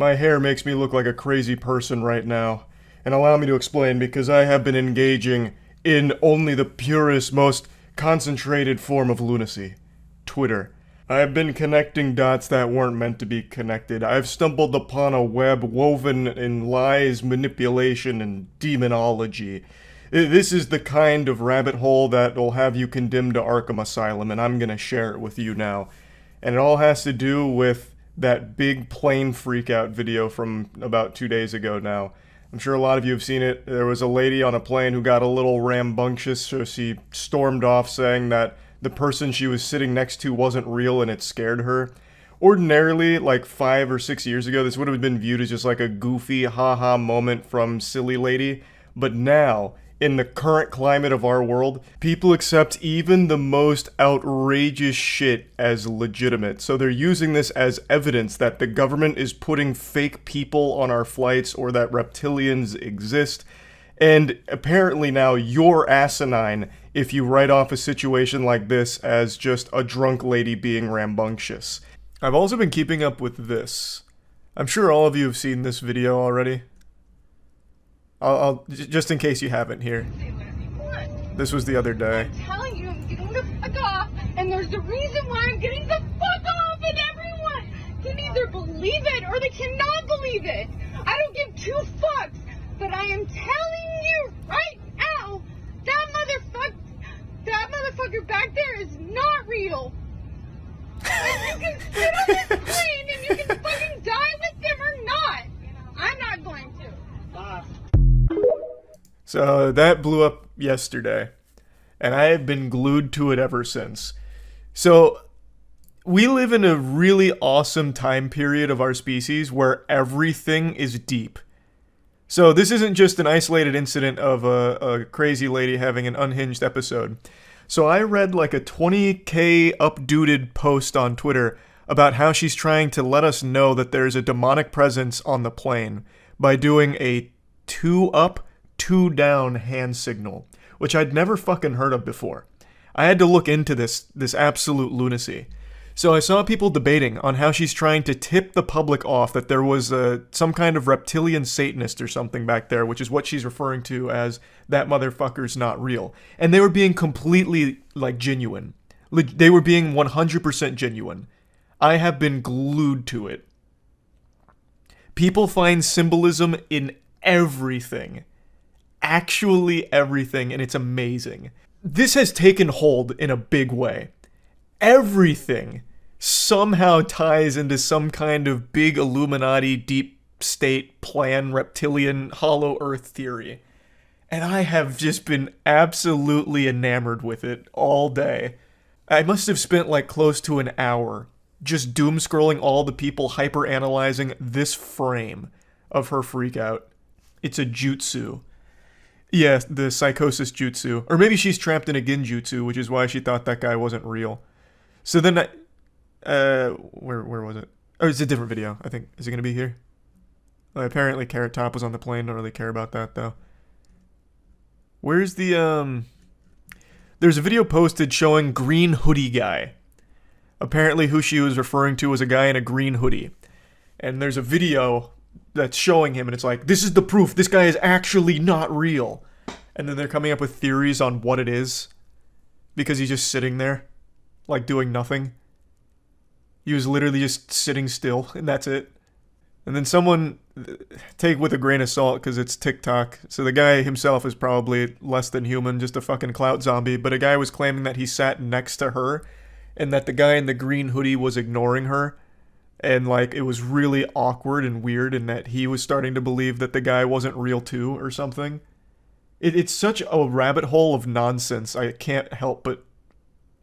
My hair makes me look like a crazy person right now. And allow me to explain, because I have been engaging in only the purest, most concentrated form of lunacy. Twitter. I have been connecting dots that weren't meant to be connected. I've stumbled upon a web woven in lies, manipulation, and demonology. This is the kind of rabbit hole that will have you condemned to Arkham Asylum, and I'm gonna share it with you now. And it all has to do with that big plane freakout video from about 2 days ago now. I'm sure a lot of you have seen it. There was a lady on a plane who got a little rambunctious, so she stormed off saying that the person she was sitting next to wasn't real and it scared her. Ordinarily, like 5 or 6 years ago, this would have been viewed as just like a goofy haha moment from silly lady. But now, in the current climate of our world, people accept even the most outrageous shit as legitimate. So they're using this as evidence that the government is putting fake people on our flights or that reptilians exist. And apparently now you're asinine if you write off a situation like this as just a drunk lady being rambunctious. I've also been keeping up with this. I'm sure all of you have seen this video already. I'll just in case you haven't here. This was the other day. I'm telling you, I'm getting the fuck off, and there's a reason why I'm getting the fuck off, and everyone can either believe it or they cannot believe it. I don't give two fucks, but I am telling you right now, that motherfucker back there is not real. And you can sit on this plane and you can fucking die with them or not. I'm not going to. So that blew up yesterday, and I have been glued to it ever since. So we live in a really awesome time period of our species where everything is deep. So this isn't just an isolated incident of a crazy lady having an unhinged episode. So I read like a 20k updated post on Twitter about how she's trying to let us know that there's a demonic presence on the plane by doing a 2 up, 2 down hand signal, which I'd never fucking heard of before. I had to look into this absolute lunacy. So I saw people debating on how she's trying to tip the public off that there was some kind of reptilian Satanist or something back there, which is what she's referring to as that motherfucker's not real. And they were being completely, like, genuine. They were being 100% genuine. I have been glued to it. People find symbolism in everything. Actually everything, and it's amazing. This has taken hold in a big way. Everything somehow ties into some kind of big Illuminati, deep state plan, reptilian, hollow earth theory. And I have just been absolutely enamored with it all day. I must have spent like close to an hour just doom scrolling all the people hyper-analyzing this frame of her freakout. It's a jutsu. Yeah, the psychosis jutsu. Or maybe she's trapped in a genjutsu, which is why she thought that guy wasn't real. So then where was it? Oh, it's a different video, I think. Is it gonna be here? Apparently Carrot Top was on the plane. Don't really care about that, though. Where's the, There's a video posted showing green hoodie guy. Apparently who she was referring to was a guy in a green hoodie. And there's a video that's showing him, and it's like, this is the proof, this guy is actually not real. And then they're coming up with theories on what it is. Because he's just sitting there, like doing nothing. He was literally just sitting still, and that's it. And then someone, take with a grain of salt, because it's TikTok. So the guy himself is probably less than human, just a fucking clout zombie. But a guy was claiming that he sat next to her, and that the guy in the green hoodie was ignoring her. And, like, it was really awkward and weird, and that he was starting to believe that the guy wasn't real too, or something. It's such a rabbit hole of nonsense I can't help but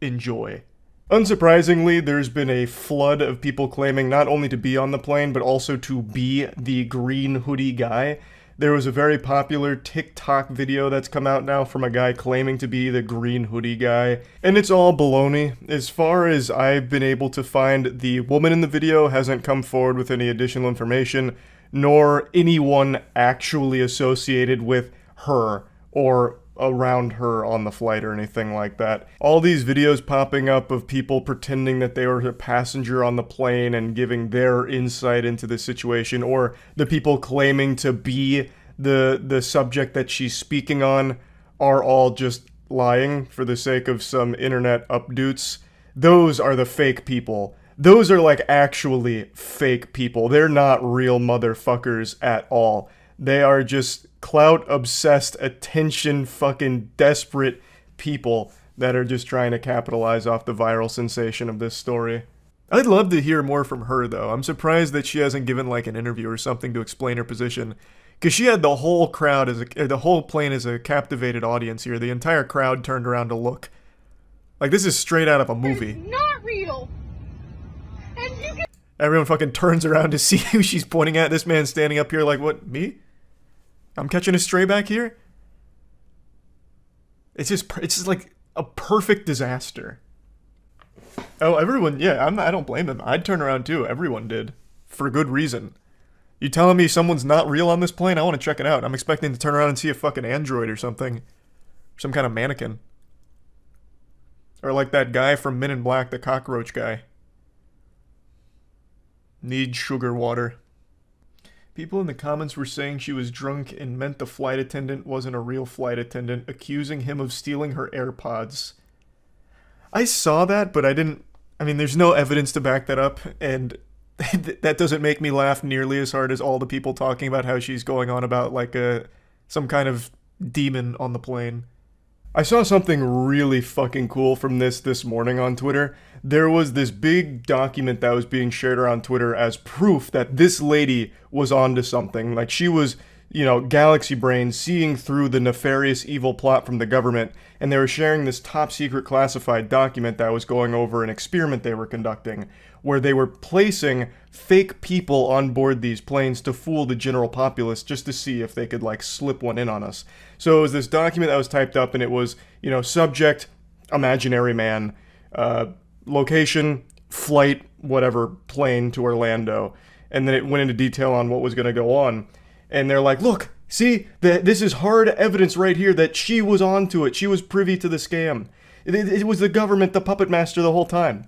enjoy. Unsurprisingly, there's been a flood of people claiming not only to be on the plane, but also to be the green hoodie guy. There was a very popular TikTok video that's come out now from a guy claiming to be the green hoodie guy. And it's all baloney. As far as I've been able to find, the woman in the video hasn't come forward with any additional information, nor anyone actually associated with her, or around her on the flight or anything like that. All these videos popping up of people pretending that they were a passenger on the plane and giving their insight into the situation, or the people claiming to be the subject that she's speaking on, are all just lying for the sake of some internet updoots. Those are the fake people. Those are like actually fake people. They're not real motherfuckers at all. They are just clout-obsessed, attention-fucking desperate people that are just trying to capitalize off the viral sensation of this story. I'd love to hear more from her, though. I'm surprised that she hasn't given like an interview or something to explain her position, because she had the whole crowd the whole plane as a captivated audience here. The entire crowd turned around to look. Like, this is straight out of a movie. It's not real. And you can. Everyone fucking turns around to see who she's pointing at. This man's standing up here like, what, me? I'm catching a stray back here? It's just like a perfect disaster. Oh, everyone, yeah, I don't blame them. I'd turn around too. Everyone did. For good reason. You telling me someone's not real on this plane? I want to check it out. I'm expecting to turn around and see a fucking android or something. Some kind of mannequin. Or like that guy from Men in Black, the cockroach guy. Need sugar water. People in the comments were saying she was drunk and meant the flight attendant wasn't a real flight attendant, accusing him of stealing her AirPods. I saw that, but there's no evidence to back that up, and that doesn't make me laugh nearly as hard as all the people talking about how she's going on about like some kind of demon on the plane. I saw something really fucking cool from this morning on Twitter. There was this big document that was being shared around Twitter as proof that this lady was onto something. Like, she was, galaxy brain, seeing through the nefarious evil plot from the government, and they were sharing this top secret classified document that was going over an experiment they were conducting, where they were placing fake people on board these planes to fool the general populace just to see if they could, like, slip one in on us. So it was this document that was typed up, and it was, subject, imaginary man, location, flight, whatever, plane to Orlando. And then it went into detail on what was going to go on. And they're like, look, see, this is hard evidence right here that she was onto it. She was privy to the scam. It was the government, the puppet master the whole time.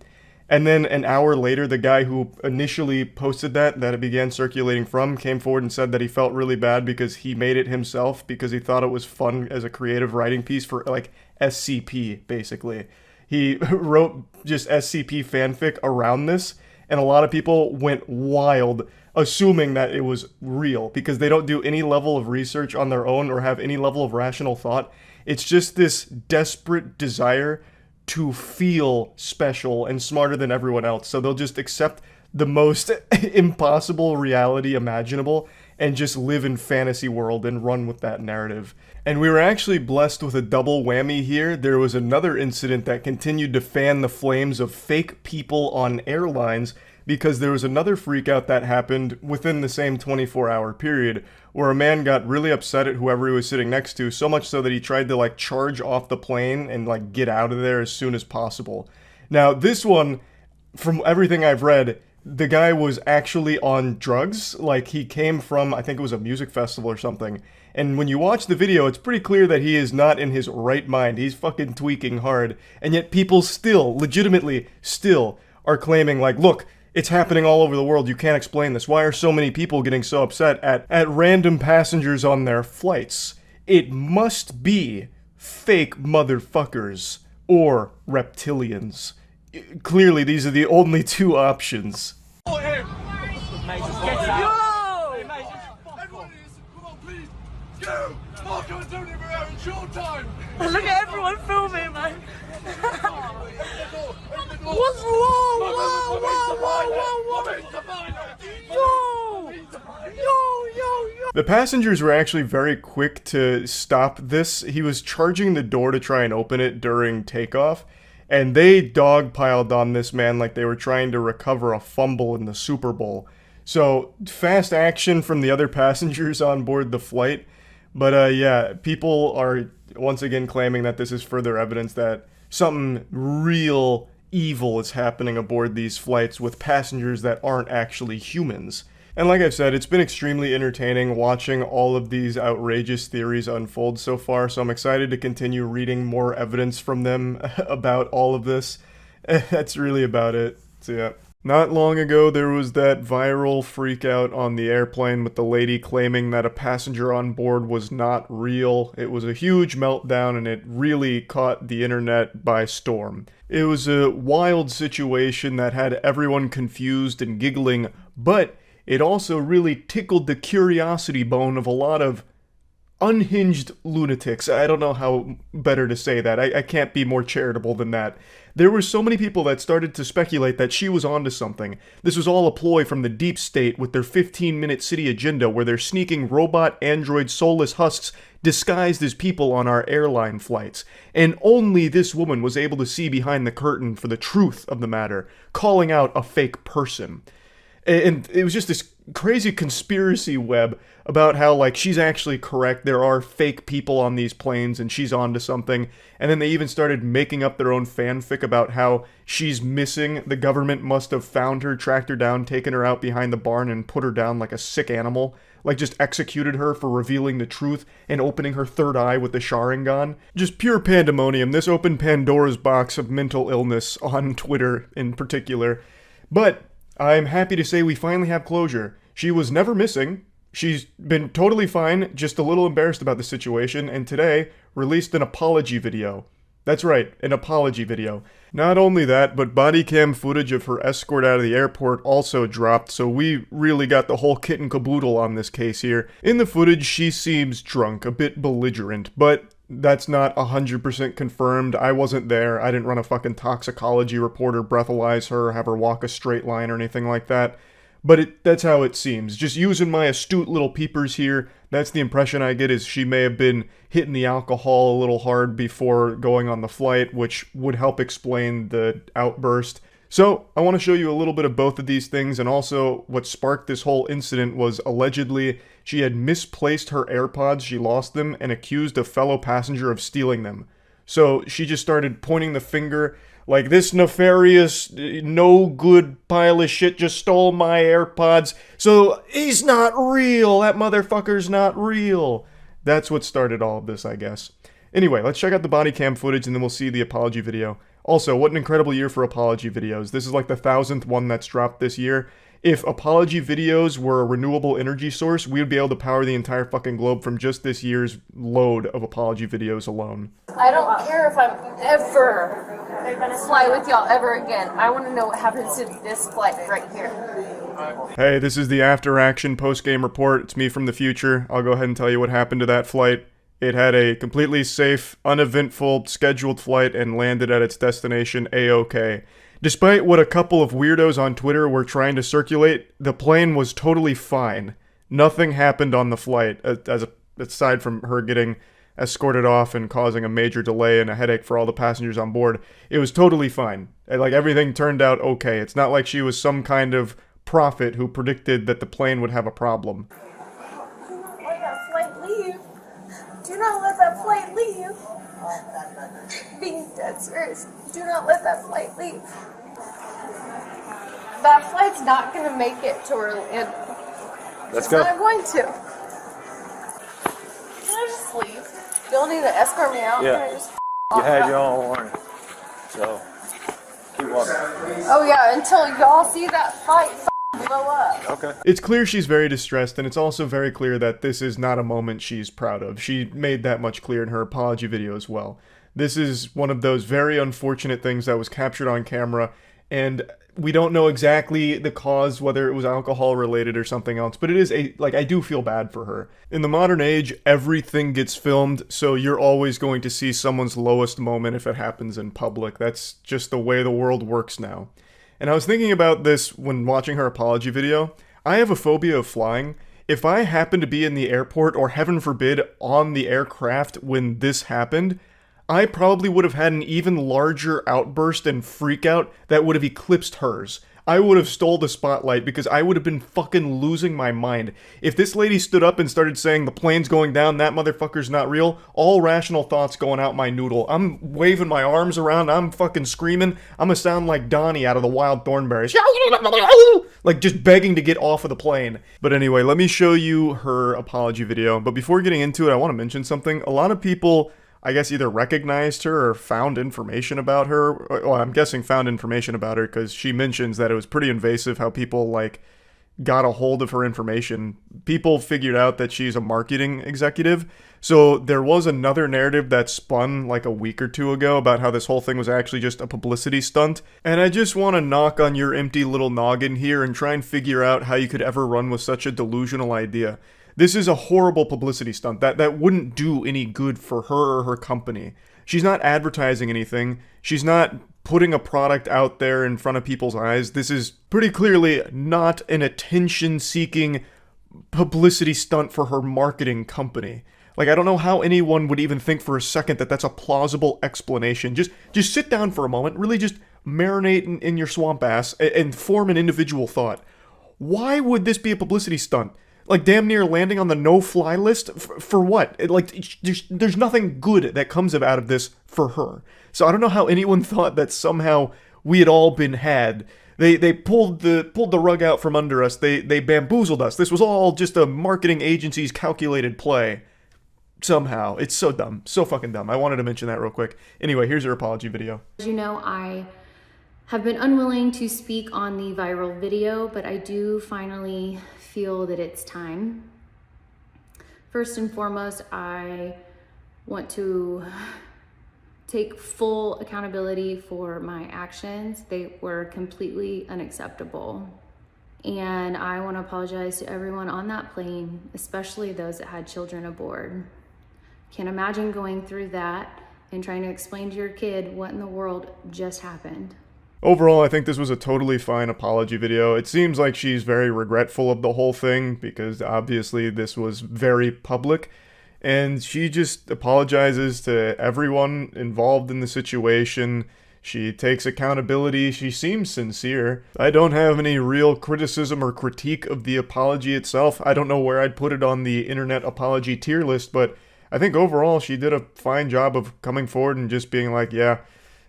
And then an hour later, the guy who initially posted that it began circulating from came forward and said that he felt really bad because he made it himself because he thought it was fun as a creative writing piece for, like, SCP, basically. He wrote just SCP fanfic around this, and a lot of people went wild assuming that it was real because they don't do any level of research on their own or have any level of rational thought. It's just this desperate desire to feel special and smarter than everyone else. So they'll just accept the most impossible reality imaginable and just live in fantasy world and run with that narrative. And we were actually blessed with a double whammy here. There was another incident that continued to fan the flames of fake people on airlines because there was another freakout that happened within the same 24-hour period where a man got really upset at whoever he was sitting next to, so much so that he tried to, like, charge off the plane and, like, get out of there as soon as possible. Now, this one, from everything I've read, the guy was actually on drugs. Like, he came from, I think it was a music festival or something. And when you watch the video, it's pretty clear that he is not in his right mind. He's fucking tweaking hard. And yet people still, legitimately, still are claiming, like, look, it's happening all over the world. You can't explain this. Why are so many people getting so upset at random passengers on their flights? It must be fake motherfuckers or reptilians. Clearly, these are the only two options. Yo! Hey, mate, everyone is, come on, please. Go! Marco and Tony, we're having showtime. Look at everyone filming, man. What's wrong? Yo! The passengers were actually very quick to stop this. He was charging the door to try and open it during takeoff, and they dogpiled on this man like they were trying to recover a fumble in the Super Bowl. So, fast action from the other passengers on board the flight. But yeah, people are once again claiming that this is further evidence that something real evil is happening aboard these flights with passengers that aren't actually humans. And like I've said, it's been extremely entertaining watching all of these outrageous theories unfold so far, so I'm excited to continue reading more evidence from them about all of this. That's really about it. So yeah. Not long ago, there was that viral freakout on the airplane with the lady claiming that a passenger on board was not real. It was a huge meltdown and it really caught the internet by storm. It was a wild situation that had everyone confused and giggling, but it also really tickled the curiosity bone of a lot of unhinged lunatics. I don't know how better to say that. I can't be more charitable than that. There were so many people that started to speculate that she was onto something. This was all a ploy from the deep state with their 15-minute city agenda where they're sneaking robot, android, soulless husks disguised as people on our airline flights. And only this woman was able to see behind the curtain for the truth of the matter, calling out a fake person. And it was just this crazy conspiracy web about how, like, she's actually correct. There are fake people on these planes and she's onto something. And then they even started making up their own fanfic about how she's missing. The government must have found her, tracked her down, taken her out behind the barn and put her down like a sick animal. Like, just executed her for revealing the truth and opening her third eye with the Sharingan. Just pure pandemonium. This opened Pandora's box of mental illness on Twitter in particular. But I'm happy to say we finally have closure. She was never missing. She's been totally fine, just a little embarrassed about the situation, and today released an apology video. That's right, an apology video. Not only that, but body cam footage of her escort out of the airport also dropped, so we really got the whole kit and caboodle on this case here. In the footage, she seems drunk, a bit belligerent, but that's not 100% confirmed. I wasn't there. I didn't run a fucking toxicology report or breathalyze her, have her walk a straight line or anything like that. But that's how it seems. Just using my astute little peepers here, that's the impression I get, is she may have been hitting the alcohol a little hard before going on the flight, which would help explain the outburst. So, I want to show you a little bit of both of these things, and also what sparked this whole incident was allegedly she had misplaced her AirPods, she lost them, and accused a fellow passenger of stealing them. So, she just started pointing the finger, like, this nefarious, no good pile of shit just stole my AirPods, so he's not real, that motherfucker's not real. That's what started all of this, I guess. Anyway, let's check out the body cam footage and then we'll see the apology video. Also, what an incredible year for apology videos. This is like the 1,000th one that's dropped this year. If apology videos were a renewable energy source, we would be able to power the entire fucking globe from just this year's load of apology videos alone. I don't care if I'm ever fly with y'all ever again. I want to know what happens to this flight right here. Hey, this is the after action post-game report. It's me from the future. I'll go ahead and tell you what happened to that flight. It had a completely safe, uneventful, scheduled flight and landed at its destination A-OK. Despite what a couple of weirdos on Twitter were trying to circulate, the plane was totally fine. Nothing happened on the flight, aside from her getting escorted off and causing a major delay and a headache for all the passengers on board. It was totally fine. Like, everything turned out okay. It's not like she was some kind of prophet who predicted that the plane would have a problem. Do not let that flight leave. Do not let that flight leave. Being dead serious. Do not let that flight leave. That flight's not going to make it to Orlando. Let's go. It's not going to. Can I just leave? You don't need to escort me out. Yeah. Can I just You had your own warning. So, keep walking. Oh yeah, until y'all see that fight blow up. Okay. It's clear she's very distressed, and it's also very clear that this is not a moment she's proud of. She made that much clear in her apology video as well. This is one of those very unfortunate things that was captured on camera, and we don't know exactly the cause, whether it was alcohol related or something else, but it is I do feel bad for her. In the modern age, everything gets filmed, so you're always going to see someone's lowest moment if it happens in public. That's just the way the world works now. And I was thinking about this when watching her apology video. I have a phobia of flying. If I happened to be in the airport, or heaven forbid, on the aircraft when this happened, I probably would have had an even larger outburst and freakout that would have eclipsed hers. I would have stole the spotlight because I would have been fucking losing my mind. If this lady stood up and started saying the plane's going down, that motherfucker's not real, all rational thoughts going out my noodle. I'm waving my arms around, I'm fucking screaming. I'm gonna sound like Donnie out of the Wild Thornberrys. Like just begging to get off of the plane. But anyway, let me show you her apology video. But before getting into it, I want to mention something. A lot of people, I guess, either recognized her or found information about her. Well, I'm guessing found information about her because she mentions that it was pretty invasive how people, like, got a hold of her information. People figured out that she's a marketing executive. So there was another narrative that spun like a week or two ago about how this whole thing was actually just a publicity stunt. And I just want to knock on your empty little noggin here and try and figure out how you could ever run with such a delusional idea. This is a horrible publicity stunt. That wouldn't do any good for her or her company. She's not advertising anything. She's not putting a product out there in front of people's eyes. This is pretty clearly not an attention-seeking publicity stunt for her marketing company. Like, I don't know how anyone would even think for a second that that's a plausible explanation. Just sit down for a moment, really just marinate in your swamp ass and form an individual thought. Why would this be a publicity stunt? Like, damn near landing on the no-fly list? For what? There's nothing good that comes out of this for her. So I don't know how anyone thought that somehow we had all been had. They pulled the rug out from under us. They bamboozled us. This was all just a marketing agency's calculated play. Somehow. It's so dumb. So fucking dumb. I wanted to mention that real quick. Anyway, here's her apology video. As you know, I have been unwilling to speak on the viral video, but I do finally feel that it's time. First and foremost, I want to take full accountability for my actions. They were completely unacceptable. And I want to apologize to everyone on that plane, especially those that had children aboard. Can't imagine going through that and trying to explain to your kid what in the world just happened. Overall, I think this was a totally fine apology video. It seems like she's very regretful of the whole thing because obviously this was very public. And she just apologizes to everyone involved in the situation. She takes accountability. She seems sincere. I don't have any real criticism or critique of the apology itself. I don't know where I'd put it on the internet apology tier list, but I think overall she did a fine job of coming forward and just being like, yeah,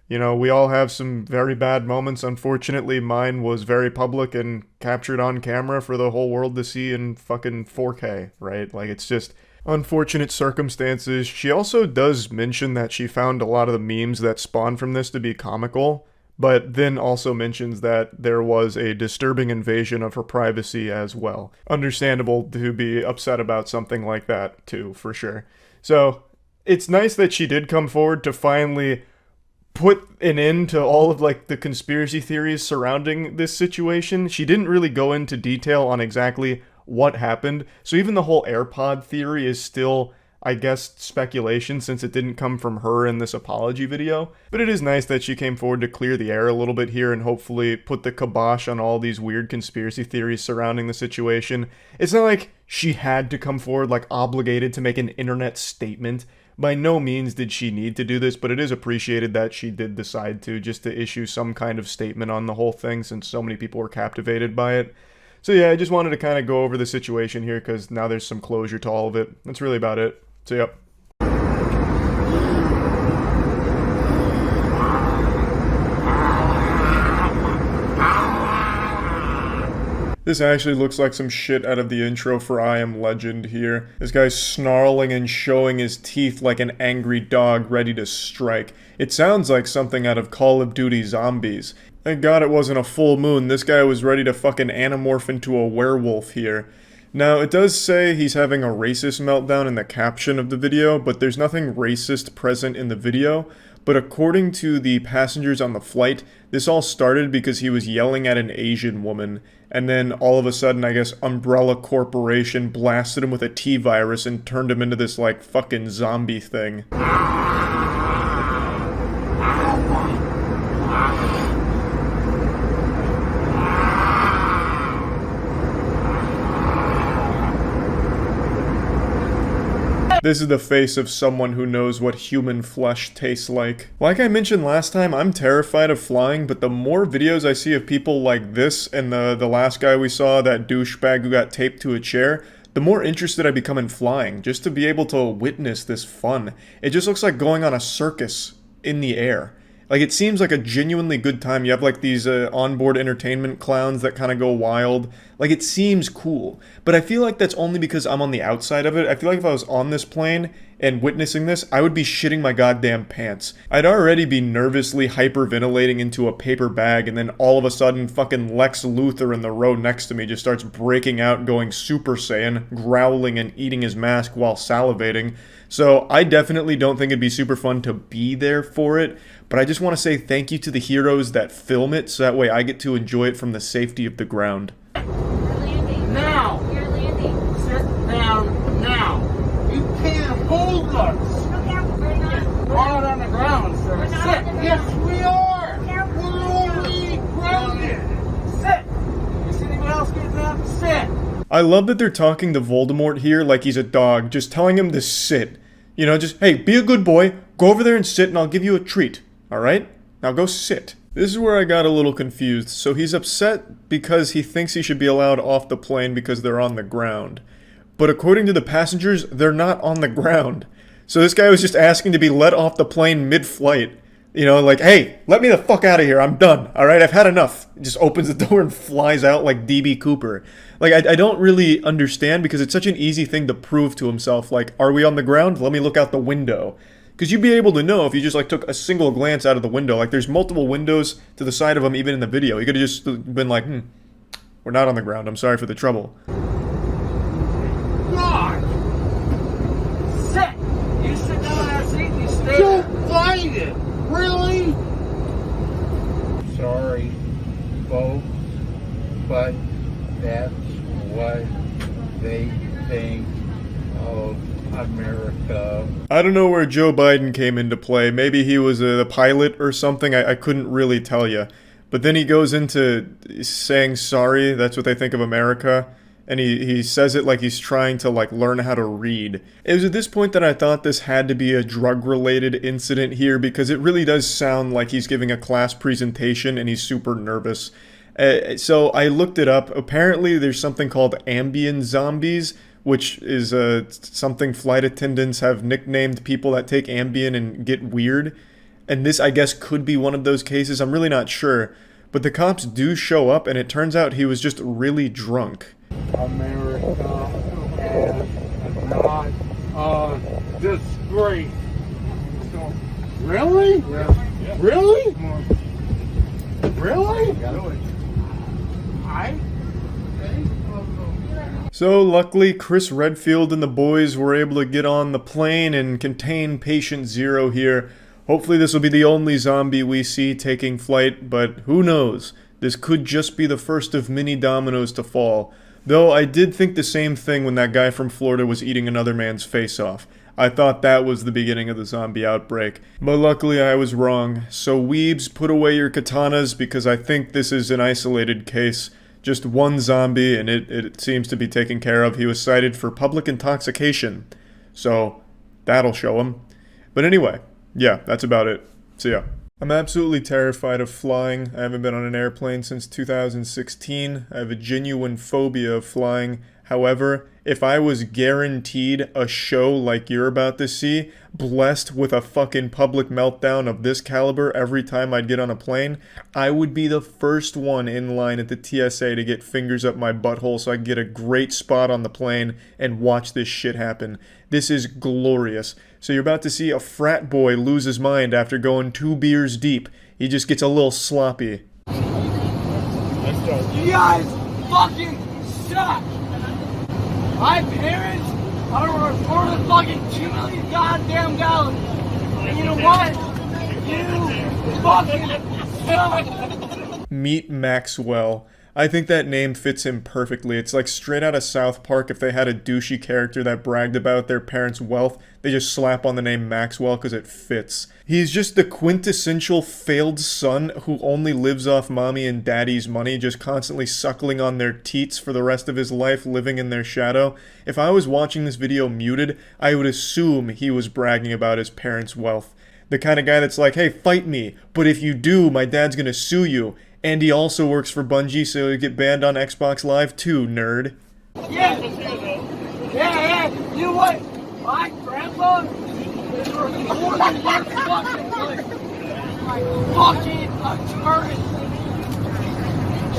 you know, we all have some very bad moments. Unfortunately, mine was very public and captured on camera for the whole world to see in fucking 4K, right? Like, it's just unfortunate circumstances. She also does mention that she found a lot of the memes that spawned from this to be comical, but then also mentions that there was a disturbing invasion of her privacy as well. Understandable to be upset about something like that too, for sure. So it's nice that she did come forward to finally put an end to all of like the conspiracy theories surrounding this situation. She didn't really go into detail on exactly what happened. So even the whole AirPod theory is still, I guess, speculation since it didn't come from her in this apology video. But it is nice that she came forward to clear the air a little bit here and hopefully put the kibosh on all these weird conspiracy theories surrounding the situation. It's not like she had to come forward, like obligated to make an internet statement. By no means did she need to do this, but it is appreciated that she did decide to, just to issue some kind of statement on the whole thing since so many people were captivated by it. So yeah, I just wanted to kind of go over the situation here because now there's some closure to all of it. That's really about it. So yep. This actually looks like some shit out of the intro for I Am Legend here. This guy's snarling and showing his teeth like an angry dog ready to strike. It sounds like something out of Call of Duty Zombies. Thank God it wasn't a full moon. This guy was ready to fucking anamorph into a werewolf here. Now, it does say he's having a racist meltdown in the caption of the video, but there's nothing racist present in the video. But according to the passengers on the flight, this all started because he was yelling at an Asian woman, and then all of a sudden, I guess, Umbrella Corporation blasted him with a T-virus and turned him into this, like, fucking zombie thing. This is the face of someone who knows what human flesh tastes like. Like I mentioned last time, I'm terrified of flying, but the more videos I see of people like this and the last guy we saw, that douchebag who got taped to a chair, the more interested I become in flying, just to be able to witness this fun. It just looks like going on a circus in the air. Like, it seems like a genuinely good time. You have, like, these onboard entertainment clowns that kind of go wild. Like, it seems cool. But I feel like that's only because I'm on the outside of it. I feel like if I was on this plane and witnessing this, I would be shitting my goddamn pants. I'd already be nervously hyperventilating into a paper bag, and then all of a sudden, fucking Lex Luthor in the row next to me just starts breaking out, going Super Saiyan, growling and eating his mask while salivating. So I definitely don't think it'd be super fun to be there for it, but I just want to say thank you to the heroes that film it, so that way I get to enjoy it from the safety of the ground. Now! You're landing. Sit down now. You can't hold us. We're not. We're out on the ground, sir. We're not Sit. on the Yes, ground. we are. No. We're only grounded. Sit. Is anyone else getting up? Sit. I love that they're talking to Voldemort here like he's a dog, just telling him to sit. You know, just, hey, be a good boy, go over there and sit and I'll give you a treat, alright? Now go sit. This is where I got a little confused. So he's upset because he thinks he should be allowed off the plane because they're on the ground. But according to the passengers, they're not on the ground. So this guy was just asking to be let off the plane mid-flight. You know, like, hey, let me the fuck out of here, I'm done, alright, I've had enough. He just opens the door and flies out like DB Cooper. Like, I don't really understand, because it's such an easy thing to prove to himself, like, are we on the ground? Let me look out the window. Because you'd be able to know if you just, like, took a single glance out of the window. Like, there's multiple windows to the side of him, even in the video. He could have just been like, we're not on the ground, I'm sorry for the trouble. God! Sit! You sit down on that seat and you stay. Don't fight it! Really? Sorry, folks, but that's what they think of America. I don't know where Joe Biden came into play. Maybe he was the pilot or something. I couldn't really tell you. But then he goes into saying sorry, that's what they think of America. And he says it like he's trying to, like, learn how to read. It was at this point that I thought this had to be a drug-related incident here, because it really does sound like he's giving a class presentation and he's super nervous. So I looked it up. Apparently there's something called ambient zombies, which is something flight attendants have nicknamed people that take Ambien and get weird. And this, I guess, could be one of those cases. I'm really not sure. But the cops do show up, and it turns out he was just really drunk. America is not a disgrace. Really? Yeah. Really? Really? So luckily, Chris Redfield and the boys were able to get on the plane and contain Patient Zero here. Hopefully this will be the only zombie we see taking flight, but who knows? This could just be the first of many dominoes to fall. Though I did think the same thing when that guy from Florida was eating another man's face off. I thought that was the beginning of the zombie outbreak. But luckily I was wrong. So weebs, put away your katanas, because I think this is an isolated case. Just one zombie, and it seems to be taken care of. He was cited for public intoxication. So that'll show him. But anyway, yeah, that's about it. See ya. I'm absolutely terrified of flying. I haven't been on an airplane since 2016. I have a genuine phobia of flying. However, if I was guaranteed a show like you're about to see, blessed with a fucking public meltdown of this caliber every time I'd get on a plane, I would be the first one in line at the TSA to get fingers up my butthole so I could get a great spot on the plane and watch this shit happen. This is glorious. So you're about to see a frat boy lose his mind after going 2 beers deep. He just gets a little sloppy. Let's go. You guys fucking suck! My parents are worth more than fucking 2 million goddamn dollars. And you know what? You fucking suck! Meet Maxwell. I think that name fits him perfectly. It's like straight out of South Park. If they had a douchey character that bragged about their parents' wealth, they just slap on the name Maxwell because it fits. He's just the quintessential failed son who only lives off mommy and daddy's money, just constantly suckling on their teats for the rest of his life, living in their shadow. If I was watching this video muted, I would assume he was bragging about his parents' wealth. The kind of guy that's like, hey, fight me, but if you do, my dad's gonna sue you. And he also works for Bungie, so he'll get banned on Xbox Live too, nerd. Yeah. You know what? My grandpa is worth more than your fucking life. Fucking attorney.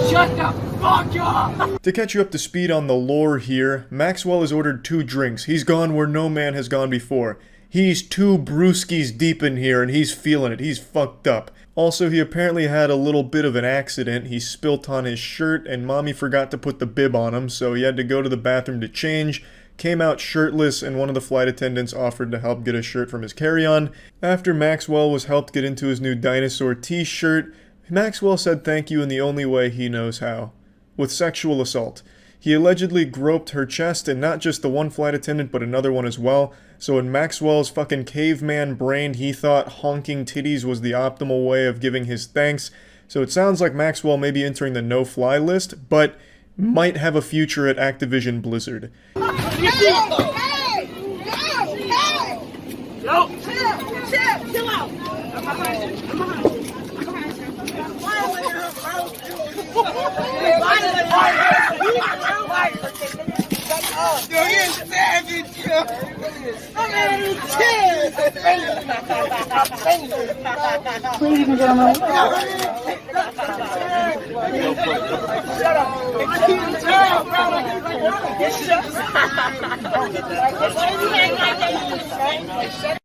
Shut the fuck up! To catch you up to speed on the lore here, Maxwell has ordered 2 drinks. He's gone where no man has gone before. He's 2 brewskis deep in here and he's feeling it. He's fucked up. Also, he apparently had a little bit of an accident. He spilt on his shirt and mommy forgot to put the bib on him, so he had to go to the bathroom to change, came out shirtless, and one of the flight attendants offered to help get a shirt from his carry-on. After Maxwell was helped get into his new dinosaur t-shirt, Maxwell said thank you in the only way he knows how. With sexual assault. He allegedly groped her chest, and not just the one flight attendant, but another one as well. So in Maxwell's fucking caveman brain, he thought honking titties was the optimal way of giving his thanks. So it sounds like Maxwell may be entering the no-fly list, but might have a future at Activision Blizzard. Chill out. I'm behind you. I'm behind you. Ladies and gentlemen.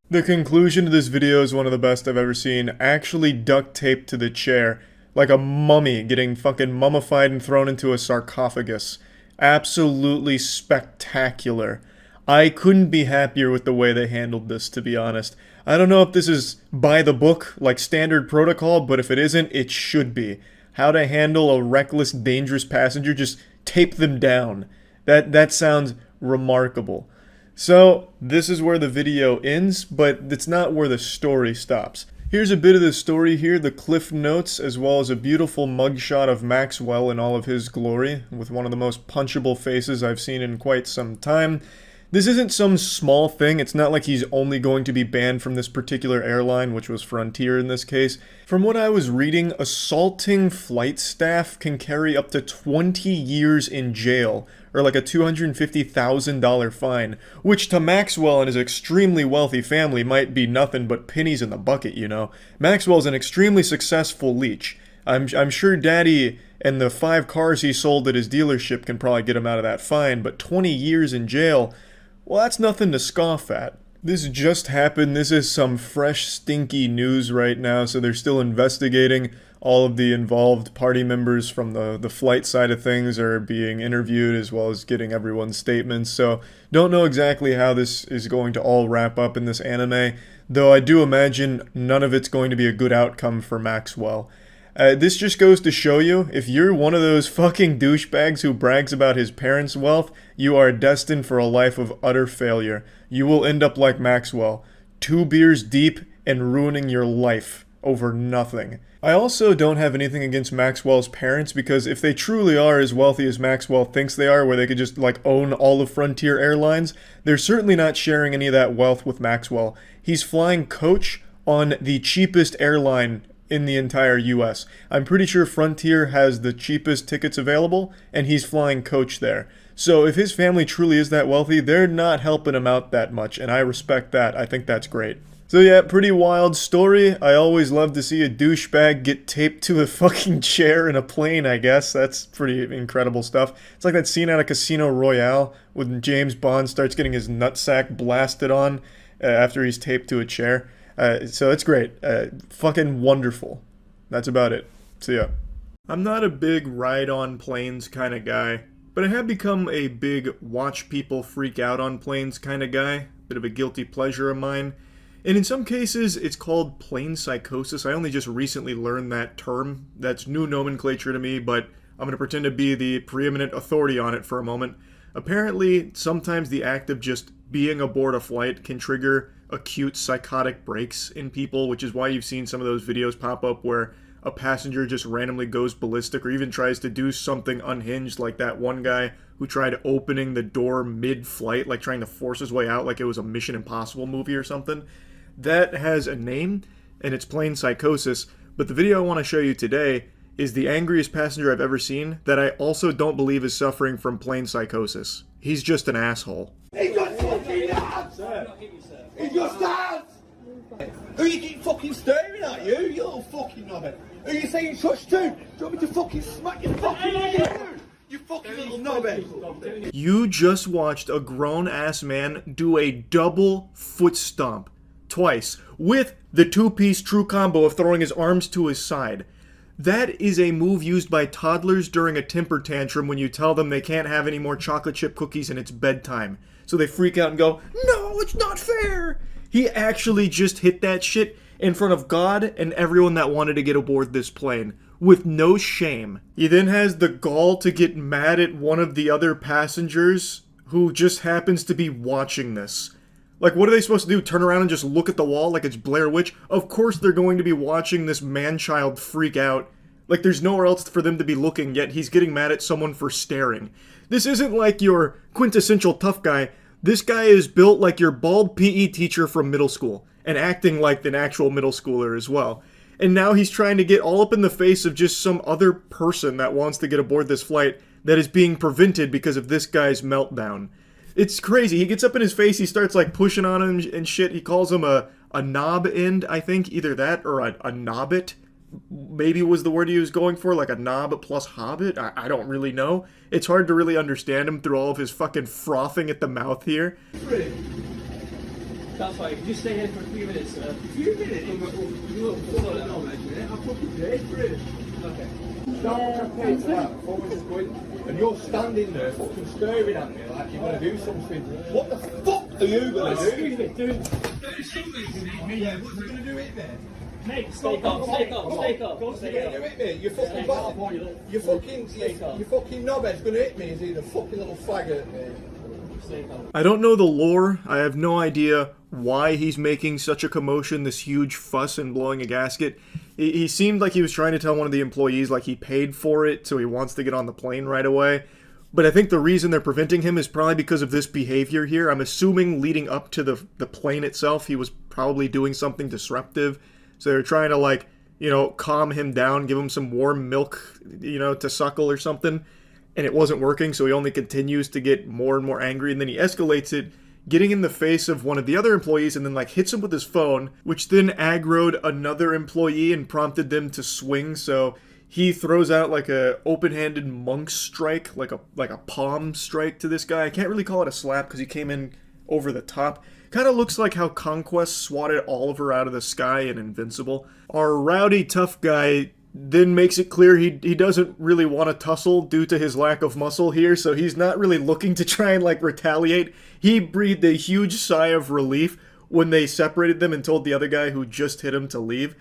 The conclusion to this video is one of the best I've ever seen. Actually duct taped to the chair. Like a mummy getting fucking mummified and thrown into a sarcophagus. Absolutely spectacular. I couldn't be happier with the way they handled this, to be honest. I don't know if this is by the book, like standard protocol, but if it isn't, it should be. How to handle a reckless, dangerous passenger, just tape them down. That sounds remarkable. So, this is where the video ends, but it's not where the story stops. Here's a bit of the story here, the cliff notes, as well as a beautiful mugshot of Maxwell in all of his glory, with one of the most punchable faces I've seen in quite some time. This isn't some small thing, it's not like he's only going to be banned from this particular airline, which was Frontier in this case. From what I was reading, assaulting flight staff can carry up to 20 years in jail, or like a $250,000 fine, which to Maxwell and his extremely wealthy family might be nothing but pennies in the bucket, you know. Maxwell's an extremely successful leech. I'm sure Daddy and the 5 cars he sold at his dealership can probably get him out of that fine, but 20 years in jail, well, that's nothing to scoff at. This just happened. This is some fresh, stinky news right now, so they're still investigating. All of the involved party members from the flight side of things are being interviewed, as well as getting everyone's statements. So, don't know exactly how this is going to all wrap up in this anime, though I do imagine none of it's going to be a good outcome for Maxwell. This just goes to show you, if you're one of those fucking douchebags who brags about his parents' wealth, you are destined for a life of utter failure. You will end up like Maxwell, 2 beers deep and ruining your life over nothing. I also don't have anything against Maxwell's parents, because if they truly are as wealthy as Maxwell thinks they are, where they could just like own all of Frontier Airlines, they're certainly not sharing any of that wealth with Maxwell. He's flying coach on the cheapest airline in the entire US. I'm pretty sure Frontier has the cheapest tickets available, and he's flying coach there. So if his family truly is that wealthy, they're not helping him out that much, and I respect that. I think that's great. So yeah, pretty wild story. I always love to see a douchebag get taped to a fucking chair in a plane, I guess. That's pretty incredible stuff. It's like that scene out of Casino Royale when James Bond starts getting his nutsack blasted on after he's taped to a chair. So it's great. Fucking wonderful. That's about it. See ya. I'm not a big ride on planes kind of guy, but I have become a big watch people freak out on planes kind of guy. Bit of a guilty pleasure of mine. And in some cases, it's called plane psychosis. I only just recently learned that term. That's new nomenclature to me, but I'm going to pretend to be the preeminent authority on it for a moment. Apparently, sometimes the act of just being aboard a flight can trigger acute psychotic breaks in people, which is why you've seen some of those videos pop up where a passenger just randomly goes ballistic or even tries to do something unhinged, like that one guy who tried opening the door mid-flight, like trying to force his way out like it was a Mission Impossible movie or something. That has a name, and it's plain psychosis, but the video I want to show you today is the angriest passenger I've ever seen that I also don't believe is suffering from plain psychosis. He's just an asshole. He got fucking ass! He just ass! Who you keep fucking staring at, you little fucking knobhead? Who you saying shush to? Do you want me to fucking smack your fucking head? You fucking little knobhead! You just watched a grown-ass man do a double foot stomp. Twice. With the two-piece true combo of throwing his arms to his side. That is a move used by toddlers during a temper tantrum when you tell them they can't have any more chocolate chip cookies and it's bedtime. So they freak out and go, "No, it's not fair!" He actually just hit that shit in front of God and everyone that wanted to get aboard this plane, with no shame. He then has the gall to get mad at one of the other passengers who just happens to be watching this. Like, what are they supposed to do? Turn around and just look at the wall like it's Blair Witch? Of course they're going to be watching this man-child freak out. Like, there's nowhere else for them to be looking, yet he's getting mad at someone for staring. This isn't like your quintessential tough guy. This guy is built like your bald PE teacher from middle school, and acting like an actual middle schooler as well. And now he's trying to get all up in the face of just some other person that wants to get aboard this flight that is being prevented because of this guy's meltdown. It's crazy. He gets up in his face, he starts like pushing on him and shit. He calls him a knob end, I think. Either that or a knobbit. Maybe was the word he was going for, like a knob plus hobbit. I don't really know. It's hard to really understand him through all of his fucking frothing at the mouth here. That's fine. Just stay here for a few minutes, sir. A few minutes? I'm fucking paid for it. Okay. And you're standing there fucking staring at me like you're going to do something. What the fuck are you going to do? Excuse me, dude. Yeah, what's he going to do it there? Mate, stay calm, stay calm, stay calm. What's he going to do it me? You fucking bastard. You fucking knobhead's going to hit me, is he? The fucking little faggot. I don't know the lore. I have no idea why he's making such a commotion, this huge fuss and blowing a gasket. He seemed like he was trying to tell one of the employees like he paid for it, so he wants to get on the plane right away. But I think the reason they're preventing him is probably because of this behavior here. I'm assuming leading up to the plane itself, he was probably doing something disruptive. So they're trying to, like, you know, calm him down, give him some warm milk, you know, to suckle or something. And it wasn't working, so he only continues to get more and more angry. And then he escalates it, getting in the face of one of the other employees and then, like, hits him with his phone, which then aggroed another employee and prompted them to swing. So he throws out, like, a open-handed monk strike, like a palm strike to this guy. I can't really call it a slap because he came in over the top. Kind of looks like how Conquest swatted Oliver out of the sky in Invincible. Our rowdy tough guy then makes it clear he doesn't really want to tussle due to his lack of muscle here, so he's not really looking to try and, like, retaliate. He breathed a huge sigh of relief when they separated them and told the other guy who just hit him to leave.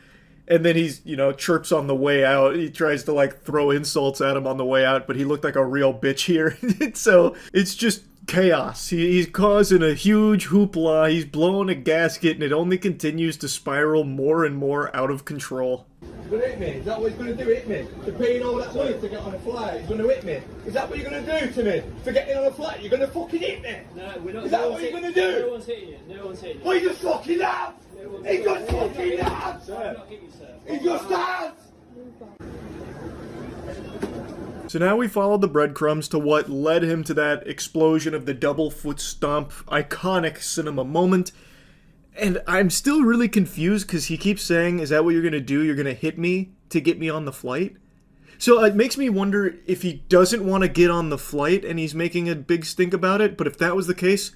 And then he's, you know, chirps on the way out. He tries to, like, throw insults at him on the way out, but he looked like a real bitch here. So it's just chaos. He's causing a huge hoopla. He's blowing a gasket, and it only continues to spiral more and more out of control. He's going to hit me? Is that what he's going to do, hit me? For paying all that money to get on a flight, he's going to hit me? Is that what you're going to do to me? For getting on a flight, you're going to fucking hit me? No, we're not. Is that what you're going to do? No one's hitting you. No one's hitting you. Well, he just fucking has! He just fucking has! I'm not hitting you, sir. He just has! So now we followed the breadcrumbs to what led him to that explosion of the double foot stomp, iconic cinema moment. And I'm still really confused because he keeps saying, is that what you're going to do? You're going to hit me to get me on the flight? So it makes me wonder if he doesn't want to get on the flight and he's making a big stink about it. But if that was the case,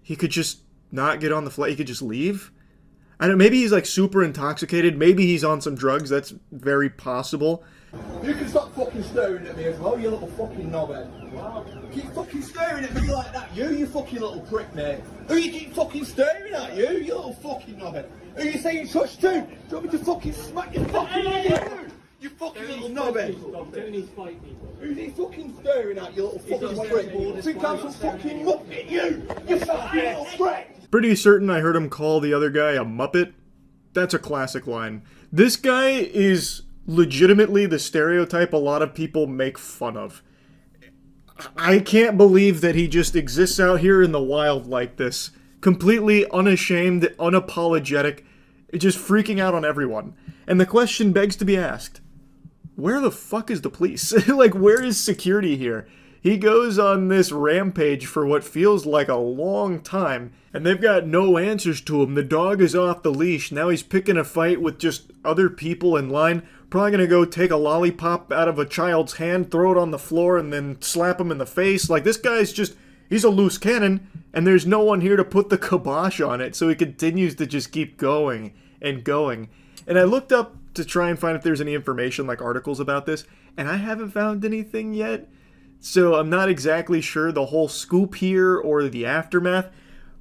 he could just not get on the flight. He could just leave. I don't know, maybe he's like super intoxicated. Maybe he's on some drugs. That's very possible. You can stop fucking staring at me as well, you little fucking knobhead. Keep fucking staring at me like that, you fucking little prick, mate. Who you keep fucking staring at, you little fucking knobhead? Who you saying shush to? Do you want me to fucking smack your fucking head? You fucking little knobhead. Don't need to fight people. Who's he fucking staring at, you little fucking prick? Think I'm some fucking muppet, you! You fucking little prick! Pretty certain I heard him call the other guy a muppet. That's a classic line. This guy is legitimately the stereotype a lot of people make fun of. I can't believe that he just exists out here in the wild like this. Completely unashamed, unapologetic, just freaking out on everyone. And the question begs to be asked, where the fuck is the police? Like, where is security here? He goes on this rampage for what feels like a long time, and they've got no answers to him. The dog is off the leash. Now he's picking a fight with just other people in line. Probably gonna go take a lollipop out of a child's hand, throw it on the floor, and then slap him in the face. Like, this guy's just, he's a loose cannon, and there's no one here to put the kibosh on it, so he continues to just keep going and going. And I looked up to try and find if there's any information, like articles about this, and I haven't found anything yet. So I'm not exactly sure the whole scoop here or the aftermath,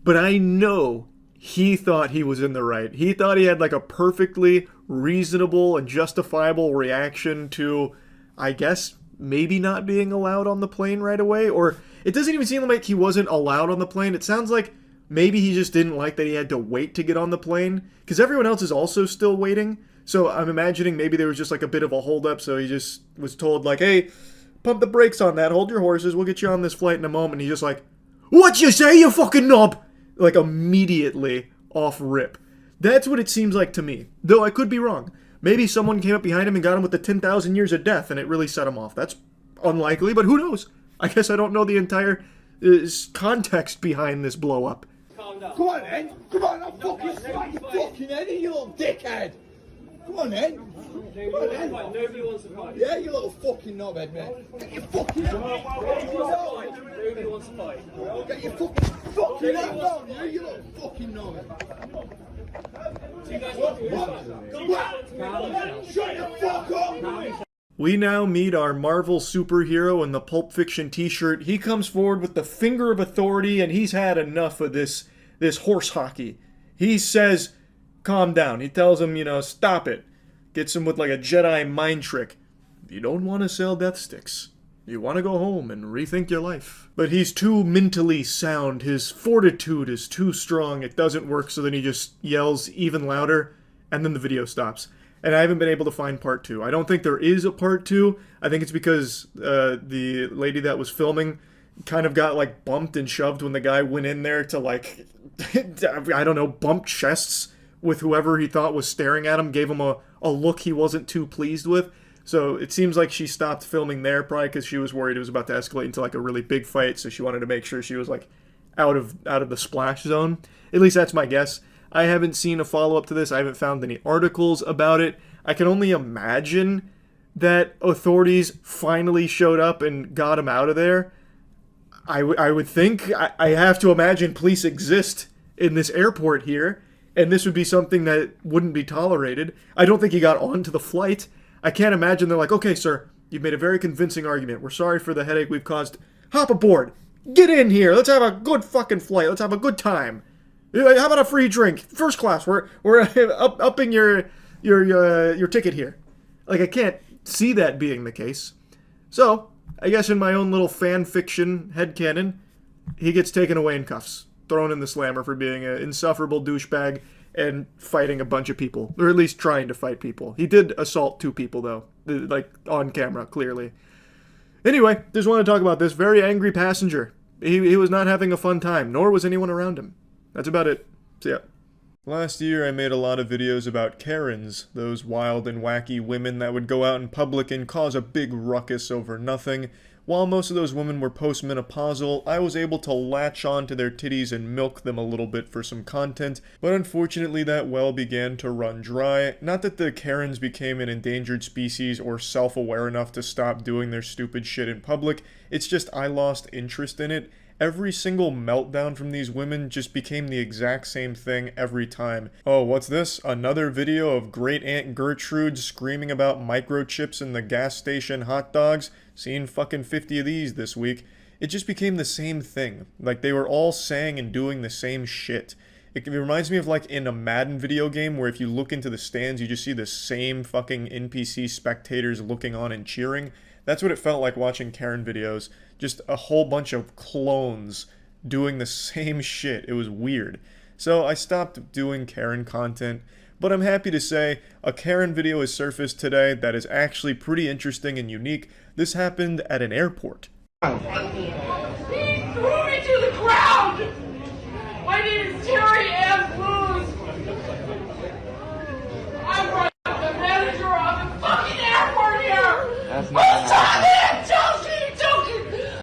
but I know he thought he was in the right. He thought he had like a perfectly reasonable and justifiable reaction to, I guess, maybe not being allowed on the plane right away. Or it doesn't even seem like he wasn't allowed on the plane. It sounds like maybe he just didn't like that he had to wait to get on the plane, because everyone else is also still waiting. So I'm imagining maybe there was just like a bit of a holdup, so he just was told like, hey, pump the brakes on that, hold your horses, we'll get you on this flight in a moment. And he's just like, what you say, you fucking knob? Like, immediately off rip. That's what it seems like to me. Though I could be wrong. Maybe someone came up behind him and got him with the 10,000 years of death, and it really set him off. That's unlikely, but who knows? I guess I don't know the entire context behind this blow up. Calm down. Come on, then. Come on, I'll fucking smack your fucking head in, you little dickhead. Come on, then. Come on, then. Nobody wants to fight. Yeah, you little fucking knobhead, mate. Get your fucking head down. Nobody wants to fight. Get your fucking head down, you little fucking knobhead. Shut the fuck up! We now meet our Marvel superhero in the Pulp Fiction t-shirt. He comes forward with the finger of authority, and he's had enough of this horse hockey. He says, calm down. He tells him, stop it. Gets him with like a Jedi mind trick. You don't want to sell death sticks. You want to go home and rethink your life. But he's too mentally sound. His fortitude is too strong. It doesn't work, so then he just yells even louder, and then the video stops. And I haven't been able to find part 2. I don't think there is a part 2. I think it's because the lady that was filming kind of got like bumped and shoved when the guy went in there to like, I don't know, bump chests with whoever he thought was staring at him, gave him a look he wasn't too pleased with. So it seems like she stopped filming there, probably because she was worried it was about to escalate into like a really big fight, so she wanted to make sure she was like out of the splash zone. At least that's my guess. I haven't seen a follow-up to this. I haven't found any articles about it. I can only imagine that authorities finally showed up and got him out of there. I would think, I have to imagine police exist in this airport here, and this would be something that wouldn't be tolerated. I don't think he got onto the flight. I can't imagine they're like, okay, sir, you've made a very convincing argument. We're sorry for the headache we've caused. Hop aboard. Get in here. Let's have a good fucking flight. Let's have a good time. How about a free drink? First class. We're upping your ticket here. Like, I can't see that being the case. So, I guess in my own little fan fiction headcanon, he gets taken away in cuffs, thrown in the slammer for being an insufferable douchebag and fighting a bunch of people, or at least trying to fight people. He did assault 2 people, though, like on camera, clearly. Anyway, just want to talk about this very angry passenger. He was not having a fun time, nor was anyone around him. That's about it. See ya. Last year I made a lot of videos about Karens, those wild and wacky women that would go out in public and cause a big ruckus over nothing. While most of those women were postmenopausal, I was able to latch on to their titties and milk them a little bit for some content, but unfortunately that well began to run dry. Not that the Karens became an endangered species or self-aware enough to stop doing their stupid shit in public, it's just I lost interest in it. Every single meltdown from these women just became the exact same thing every time. Oh, what's this? Another video of Great Aunt Gertrude screaming about microchips in the gas station hot dogs? Seen fucking 50 of these this week. It just became the same thing. Like, they were all saying and doing the same shit. It reminds me of like in a Madden video game where if you look into the stands, you just see the same fucking NPC spectators looking on and cheering. That's what it felt like watching Karen videos. Just a whole bunch of clones doing the same shit. It was weird. So I stopped doing Karen content, but I'm happy to say a Karen video has surfaced today that is actually pretty interesting and unique. This happened at an airport. He threw me to the ground! My name is Terry Ann Blues! I'm the manager of the fucking airport here! That's not joking!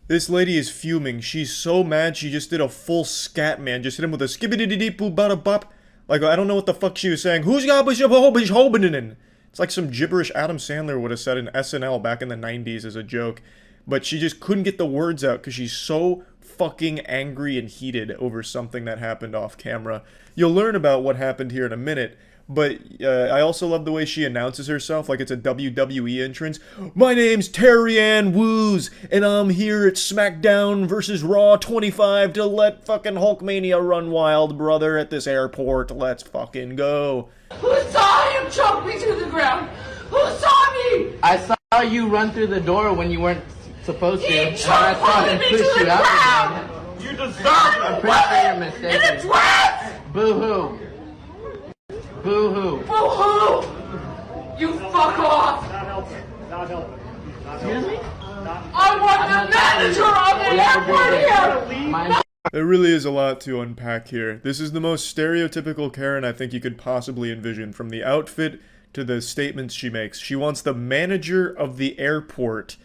This lady is fuming. She's so mad she just did a full scat, man. Just hit him with a skibbity-dee-dee-boo-bada-bop. Like, I don't know what the fuck she was saying. Who's got hobenin? It's like some gibberish Adam Sandler would have said in SNL back in the 90s as a joke. But she just couldn't get the words out because she's so fucking angry and heated over something that happened off camera. You'll learn about what happened here in a minute. But I also love the way she announces herself like it's a WWE entrance. My name's Terry Ann Woos, and I'm here at SmackDown vs. Raw 25 to let fucking Hulkmania run wild, brother, at this airport. Let's fucking go. Who saw him choke me to the ground? Who saw me? I saw you run through the door when you weren't supposed to. He And I saw him me push to you the out. ground! You deserve it! I'm pretty sure you're mistaken. In a dress! Boo-hoo. Boo-hoo. Boo-hoo! You fuck off! Not helping. Excuse me? I want the manager of the airport here! My There really is a lot to unpack here. This is the most stereotypical Karen I think you could possibly envision, from the outfit to the statements she makes. She wants the manager of the airport.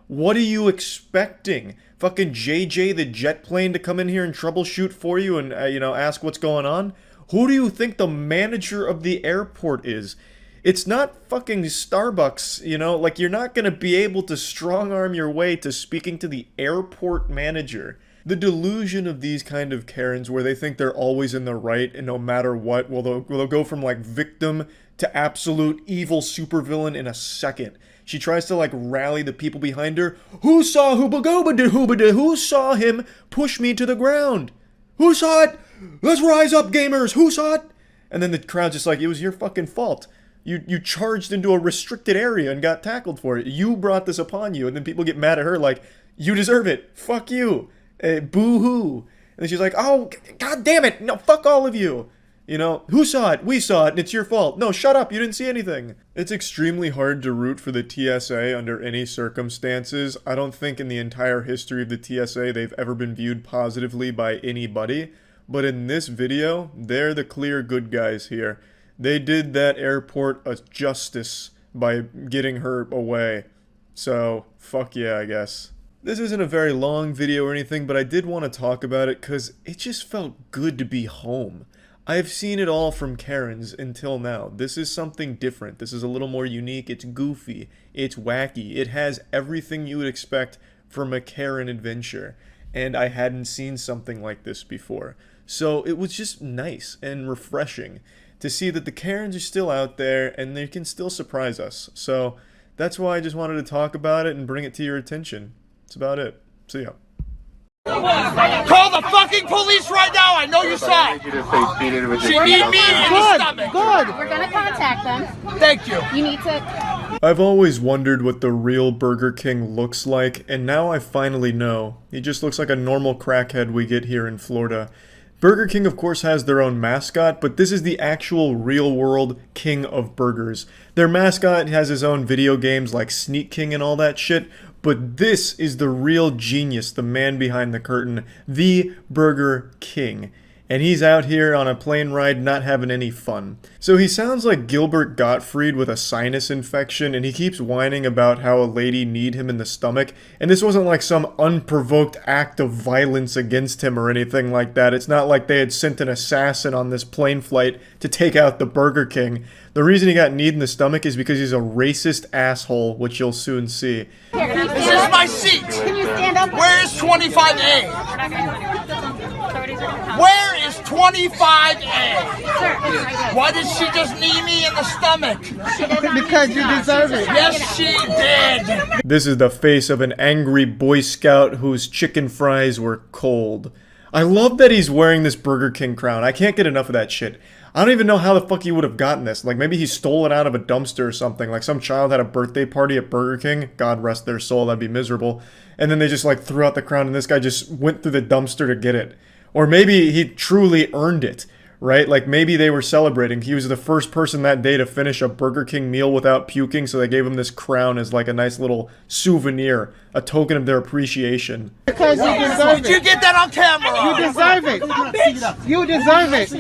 What are you expecting? Fucking JJ the jet plane to come in here and troubleshoot for you and, ask what's going on? Who do you think the manager of the airport is? It's not fucking Starbucks, like you're not gonna be able to strong arm your way to speaking to the airport manager. The delusion of these kind of Karens where they think they're always in the right and no matter what, they'll go from like victim to absolute evil supervillain in a second. She tries to like rally the people behind her. Who saw who saw him push me to the ground? Who saw it? Let's rise up, gamers! Who saw it? And then the crowd's just like, it was your fucking fault. You charged into a restricted area and got tackled for it. You brought this upon you. And then people get mad at her like, you deserve it. Fuck you. Boo-hoo. And then she's like, oh, god damn it. No, fuck all of you. Who saw it? We saw it, and it's your fault. No, shut up, you didn't see anything. It's extremely hard to root for the TSA under any circumstances. I don't think in the entire history of the TSA they've ever been viewed positively by anybody. But in this video, they're the clear good guys here. They did that airport a justice by getting her away. So, fuck yeah, I guess. This isn't a very long video or anything, but I did want to talk about it because it just felt good to be home. I've seen it all from Karens until now. This is something different. This is a little more unique. It's goofy. It's wacky. It has everything you would expect from a Karen adventure. And I hadn't seen something like this before. So it was just nice and refreshing to see that the Karens are still out there and they can still surprise us. So that's why I just wanted to talk about it and bring it to your attention. That's about it. See ya. Call the fucking police right now! I know you saw it! She need me in the stomach! Good! We're gonna contact them. Thank you! You need to... I've always wondered what the real Burger King looks like, and now I finally know. He just looks like a normal crackhead we get here in Florida. Burger King, of course, has their own mascot, but this is the actual real-world king of burgers. Their mascot has his own video games like Sneak King and all that shit, but this is the real genius, the man behind the curtain, the Burger King. And he's out here on a plane ride not having any fun. So he sounds like Gilbert Gottfried with a sinus infection, and he keeps whining about how a lady kneed him in the stomach. And this wasn't like some unprovoked act of violence against him or anything like that. It's not like they had sent an assassin on this plane flight to take out the Burger King. The reason he got kneed in the stomach is because he's a racist asshole, which you'll soon see. This is my seat! Can you stand up? Where is 25A? Where is 25A? Why did she just knee me in the stomach? Because you deserve it. Yes, she did! This is the face of an angry Boy Scout whose chicken fries were cold. I love that he's wearing this Burger King crown. I can't get enough of that shit. I don't even know how the fuck he would have gotten this. Like, maybe he stole it out of a dumpster or something. Like, some child had a birthday party at Burger King. God rest their soul, that'd be miserable. And then they just, like, threw out the crown, and this guy just went through the dumpster to get it. Or maybe he truly earned it, right? Like, maybe they were celebrating. He was the first person that day to finish a Burger King meal without puking, so they gave him this crown as, like, a nice little souvenir, a token of their appreciation. Because you deserve it. Did you get that on camera? You deserve it. You deserve it.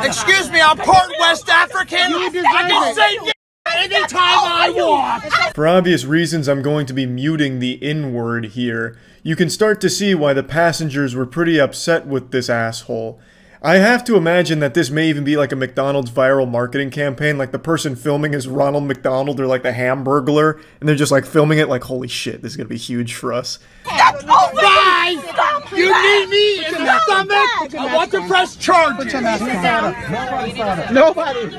Excuse me, I'm part West African. You deserve I can say anytime I want. For obvious reasons, I'm going to be muting the N-word here. You can start to see why the passengers were pretty upset with this asshole. I have to imagine that this may even be like a McDonald's viral marketing campaign, like the person filming is Ronald McDonald or like the Hamburglar, and they're just like filming it like, holy shit, this is gonna be huge for us. That's bye! You need me in the stomach! I want to press charges! Put your mask on. Nobody!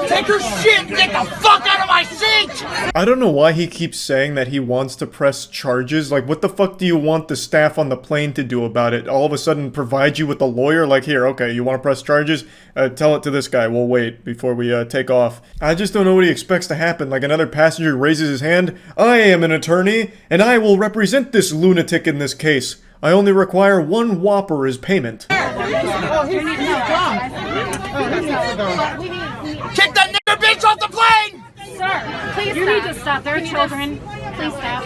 Take your shit and get the fuck out of my seat! I don't know why he keeps saying that he wants to press charges. Like, what the fuck do you want the staff on the plane to do about it? All of a sudden provide you with a lawyer? Like, here, okay, you want to press charges? Tell it to this guy. We'll wait before we take off. I just don't know what he expects to happen. Like, another passenger raises his hand. I am an attorney, and I will represent this lunatic in this case. I only require one Whopper as payment. Kick that nigger bitch off the plane! Sir, please you need to stop. There are children. Please stop.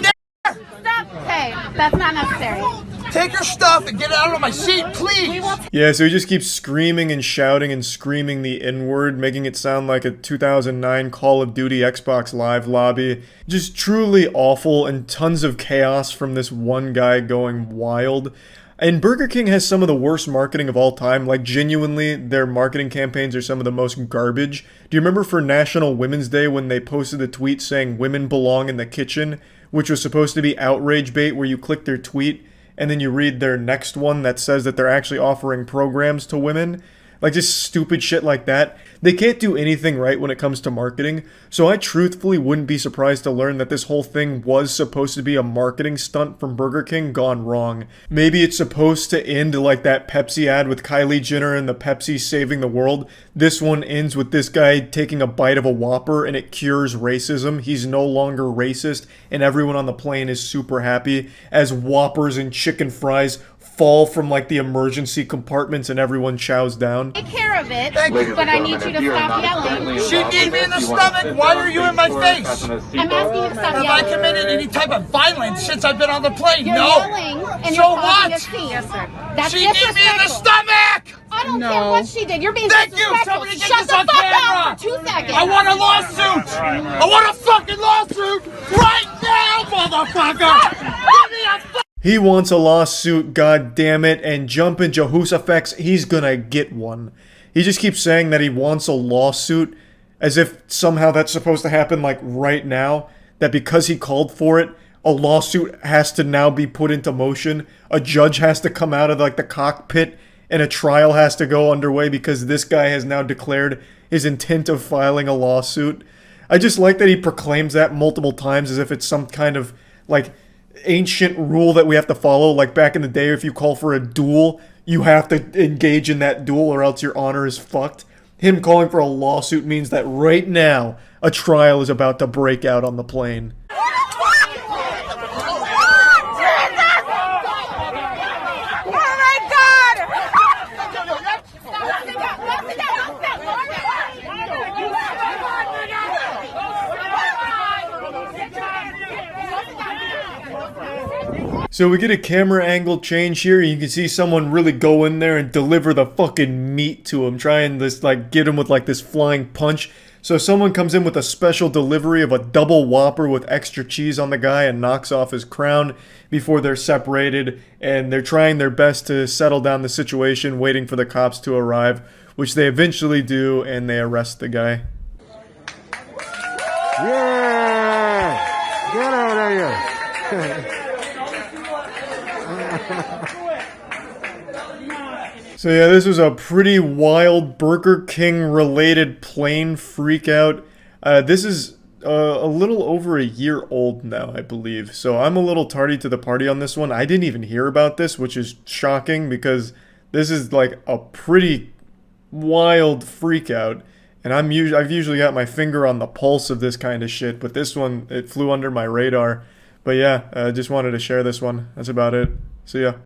Stop. Hey, that's not necessary. Take your stuff and get out of my seat, please! Yeah, so he just keeps screaming and shouting and screaming the N-word, making it sound like a 2009 Call of Duty Xbox Live lobby. Just truly awful, and tons of chaos from this one guy going wild. And Burger King has some of the worst marketing of all time. Like, genuinely, their marketing campaigns are some of the most garbage. Do you remember for National Women's Day when they posted a tweet saying women belong in the kitchen, which was supposed to be outrage bait, where you click their tweet and then you read their next one that says that they're actually offering programs to women? Like, just stupid shit like that. They can't do anything right when it comes to marketing, so I truthfully wouldn't be surprised to learn that this whole thing was supposed to be a marketing stunt from Burger King gone wrong. Maybe it's supposed to end like that Pepsi ad with Kylie Jenner and the Pepsi saving the world. This one ends with this guy taking a bite of a Whopper and it cures racism. He's no longer racist, and everyone on the plane is super happy as Whoppers and chicken fries fall from like the emergency compartments and everyone chows down. Take care of it, but I need you to stop yelling. She need me in the stomach! Why are you in my face? I'm asking you to stop Have yelling. I committed any type of violence since I've been on the plane? You're No! yelling and So you're causing what? a scene. Yes, sir. That's She need me in the disrespectful. stomach! I don't care what she did. You're being Thank you! disrespectful. Somebody get Shut this the on fuck camera! up for 2 seconds. I want a lawsuit! I want a fucking lawsuit right now, motherfucker! Give me a He wants a lawsuit, god damn it, and jumping Jehoshaphat, he's gonna get one. He just keeps saying that he wants a lawsuit, as if somehow that's supposed to happen like right now, that because he called for it, a lawsuit has to now be put into motion, a judge has to come out of like the cockpit, and a trial has to go underway because this guy has now declared his intent of filing a lawsuit. I just like that he proclaims that multiple times as if it's some kind of like ancient rule that we have to follow. Like back in the day, if you call for a duel, you have to engage in that duel or else your honor is fucked. Him calling for a lawsuit means that right now a trial is about to break out on the plane. So we get a camera angle change here, and you can see someone really go in there and deliver the fucking meat to him, trying to like get him with like this flying punch. So someone comes in with a special delivery of a double Whopper with extra cheese on the guy and knocks off his crown before they're separated, and they're trying their best to settle down the situation, waiting for the cops to arrive, which they eventually do, and they arrest the guy. Yeah! Get out of here! So yeah, this was a pretty wild Burger King related plane freakout. This is a little over a year old now, I believe. So I'm a little tardy to the party on this one. I didn't even hear about this, which is shocking because this is like a pretty wild freak out. And I've usually got my finger on the pulse of this kind of shit, but this one, it flew under my radar. But yeah, I just wanted to share this one. That's about it. See ya.